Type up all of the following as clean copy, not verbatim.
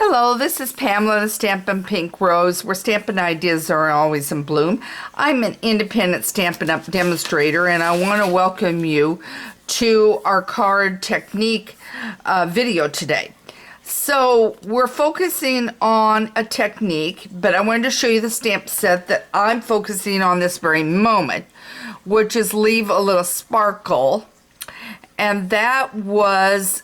Hello, this is Pamela, the Stampin' Pink Rose, where stampin' ideas are always in bloom. I'm an independent Stampin' Up demonstrator, and I want to welcome you to our card technique video today. So we're focusing on a technique, but I wanted to show you the stamp set that I'm focusing on this very moment, which is Leave a Little Sparkle. And that was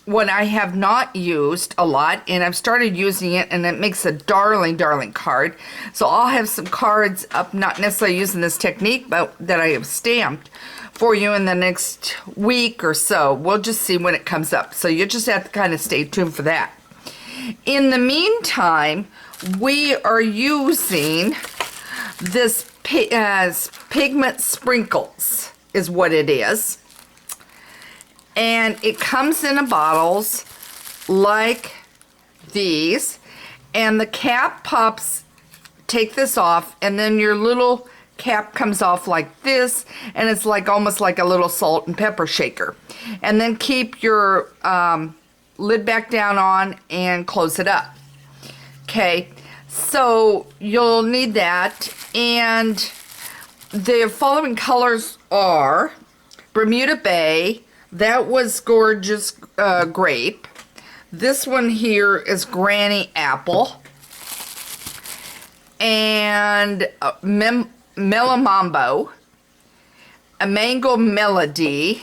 what I have not used a lot, and I've started using it, and it makes a darling, darling card. So I'll have some cards up, not necessarily using this technique, but that I have stamped for you in the next week or so. We'll just see when it comes up. So you just have to kind of stay tuned for that. In the meantime, we are using this Pigment Sprinkles is what it is. And it comes in bottles like these, and the cap pops, take this off, and then your little cap comes off like this, and it's like almost like a little salt and pepper shaker. And then keep your lid back down on and close it up. Okay, so you'll need that, and the following colors are Bermuda Bay. That was Gorgeous Grape. This one here is Granny Apple. And Melamambo. A Mango Melody.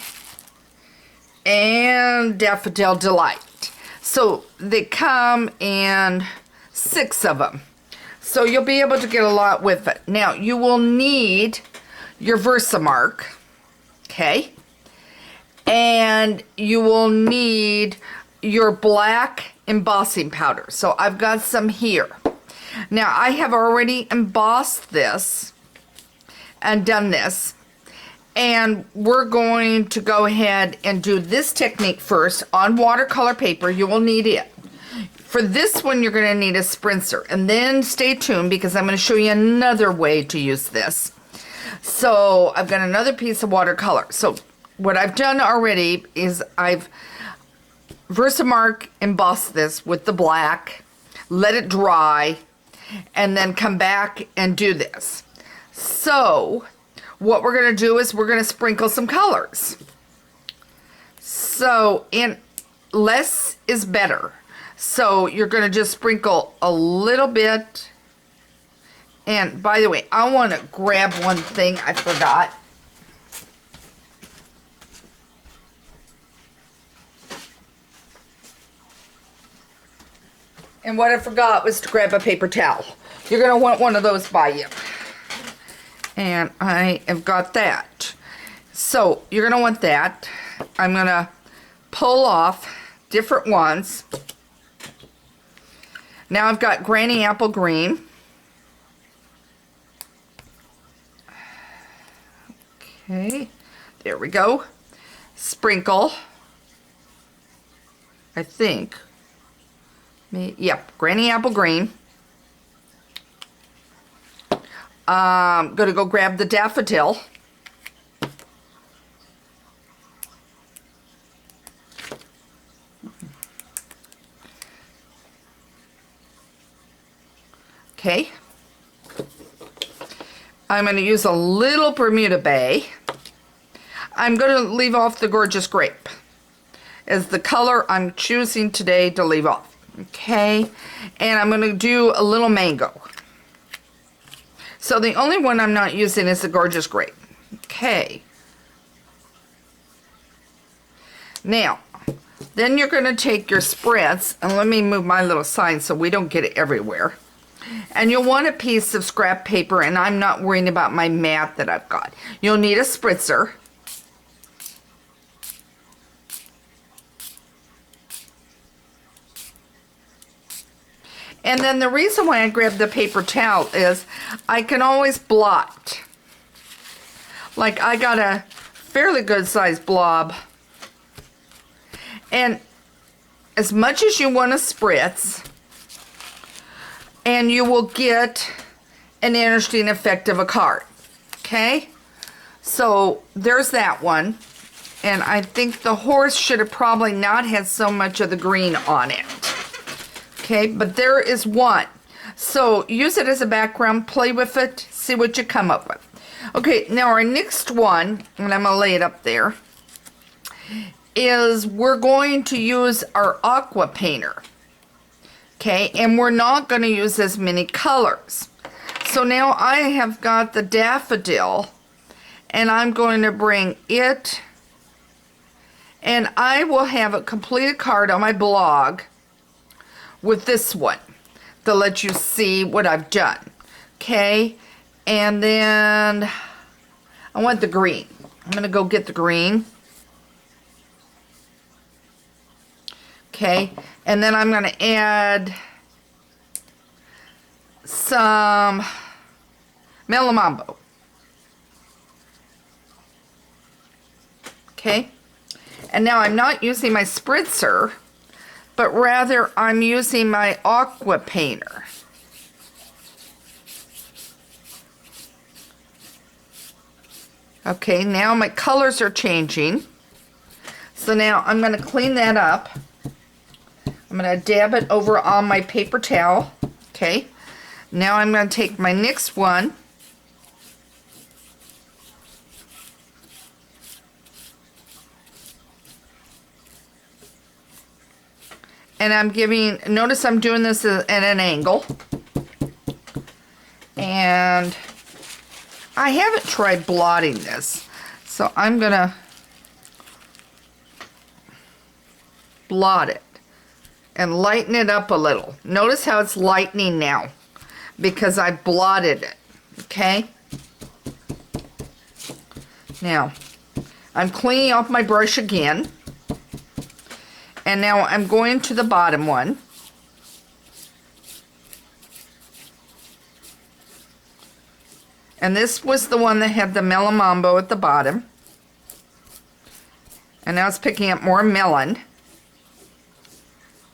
And Daffodil Delight. So they come in 6 of them. So you'll be able to get a lot with it. Now you will need your Versamark. Okay. And you will need your black embossing powder. So I've got some here. Now I have already embossed this and done this. And we're going to go ahead and do this technique first on watercolor paper. You will need it. For this one, you're going to need a spritzer. And then stay tuned because I'm going to show you another way to use this. So I've got another piece of watercolor. So what I've done already is I've Versamark embossed this with the black, let it dry, and then come back and do this. So what we're going to do is we're going to sprinkle some colors. So less is better. So you're going to just sprinkle a little bit. And by the way, I want to grab one thing I forgot. And what I forgot was to grab a paper towel. You're going to want one of those by you. And I have got that. So you're going to want that. I'm going to pull off different ones. Now I've got Granny Apple Green. Okay, there we go. Sprinkle. I think. Yep, Granny Apple Green. I'm going to go grab the Daffodil. Okay. I'm going to use a little Bermuda Bay. I'm going to leave off the Gorgeous Grape as the color I'm choosing today to leave off. Okay, and I'm going to do a little mango. So the only one I'm not using is the Gorgeous Grape. Okay. Now, then you're going to take your spreads, and let me move my little sign so we don't get it everywhere. And you'll want a piece of scrap paper, and I'm not worrying about my mat that I've got. You'll need a spritzer. And then the reason why I grabbed the paper towel is I can always blot. Like I got a fairly good sized blob. And as much as you want to spritz, and you will get an interesting effect of a card. Okay? So there's that one. And I think the horse should have probably not had so much of the green on it. Okay, but there is one. So use it as a background, play with it, see what you come up with. Okay, now our next one, and I'm going to lay it up there, is we're going to use our aqua painter. Okay, and we're not going to use as many colors. So now I have got the daffodil, and I'm going to bring it, and I will have a completed card on my blog with this one to let you see what I've done. Okay, and then I want the green. I'm going to go get the green. Okay, and then I'm going to add some melamambo. Okay, and now I'm not using my spritzer, but rather I'm using my aqua painter. Okay, now my colors are changing. So now I'm going to clean that up. I'm going to dab it over on my paper towel. Okay, now I'm going to take my next one. And I'm giving, notice I'm doing this at an angle. And I haven't tried blotting this, so I'm going to blot it and lighten it up a little. Notice how it's lightening now because I blotted it, okay? Now, I'm cleaning off my brush again. And now I'm going to the bottom one. And this was the one that had the melamambo at the bottom. And now it's picking up more melon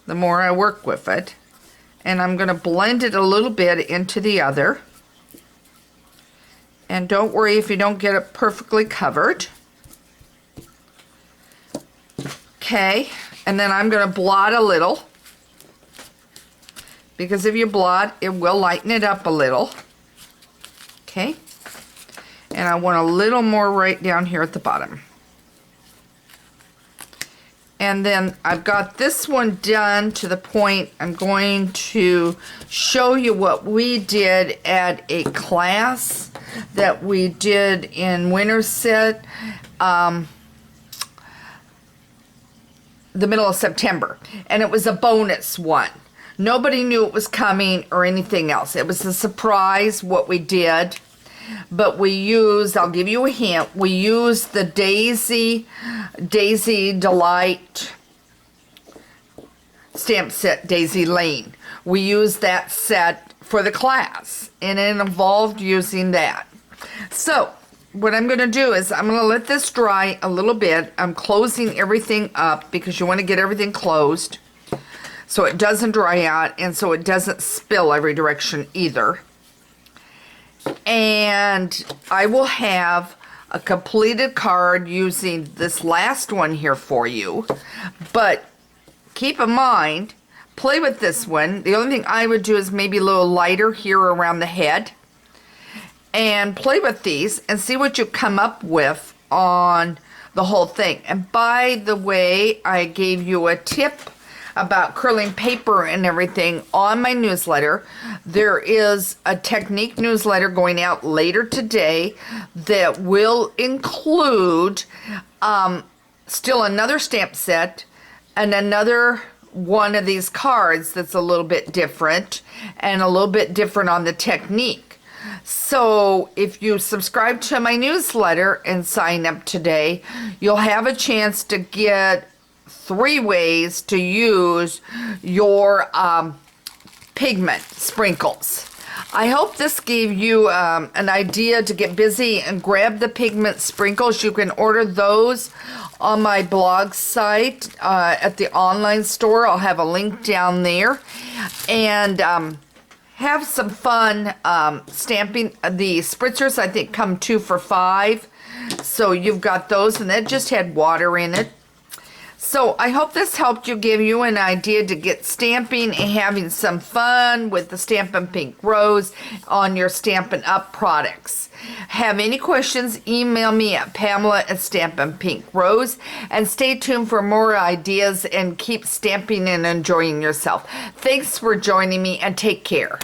the more I work with it. And I'm going to blend it a little bit into the other. And don't worry if you don't get it perfectly covered. Okay, and then I'm going to blot a little. Because if you blot, it will lighten it up a little. Okay, and I want a little more right down here at the bottom. And then I've got this one done to the point I'm going to show you what we did at a class that we did in Winterset, the middle of September. And it was a bonus one. Nobody knew it was coming or anything else. It was a surprise what we did. But we used, I'll give you a hint, we used the Daisy Delight stamp set, Daisy Lane. We used that set for the class, and it involved using that. So, what I'm going to do is I'm going to let this dry a little bit. I'm closing everything up because you want to get everything closed so it doesn't dry out and so it doesn't spill every direction either. And I will have a completed card using this last one here for you. But keep in mind, play with this one. The only thing I would do is maybe a little lighter here around the head. And play with these and see what you come up with on the whole thing. And by the way, I gave you a tip about curling paper and everything on my newsletter. There is a technique newsletter going out later today that will include still another stamp set and another one of these cards that's a little bit different and a little bit different on the technique. So if you subscribe to my newsletter and sign up today, you'll have a chance to get 3 ways to use your pigment sprinkles. I hope this gave you an idea to get busy and grab the pigment sprinkles. You can order those on my blog site at the online store. I'll have a link down there. And have some fun stamping. The spritzers, I think, come 2 for $5. So you've got those, and that just had water in it. So I hope this helped you, give you an idea to get stamping and having some fun with the Stampin' Pink Rose on your Stampin' Up products. Have any questions, email me at Pamela@Stampin' Pink Rose, and stay tuned for more ideas and keep stamping and enjoying yourself. Thanks for joining me, and take care.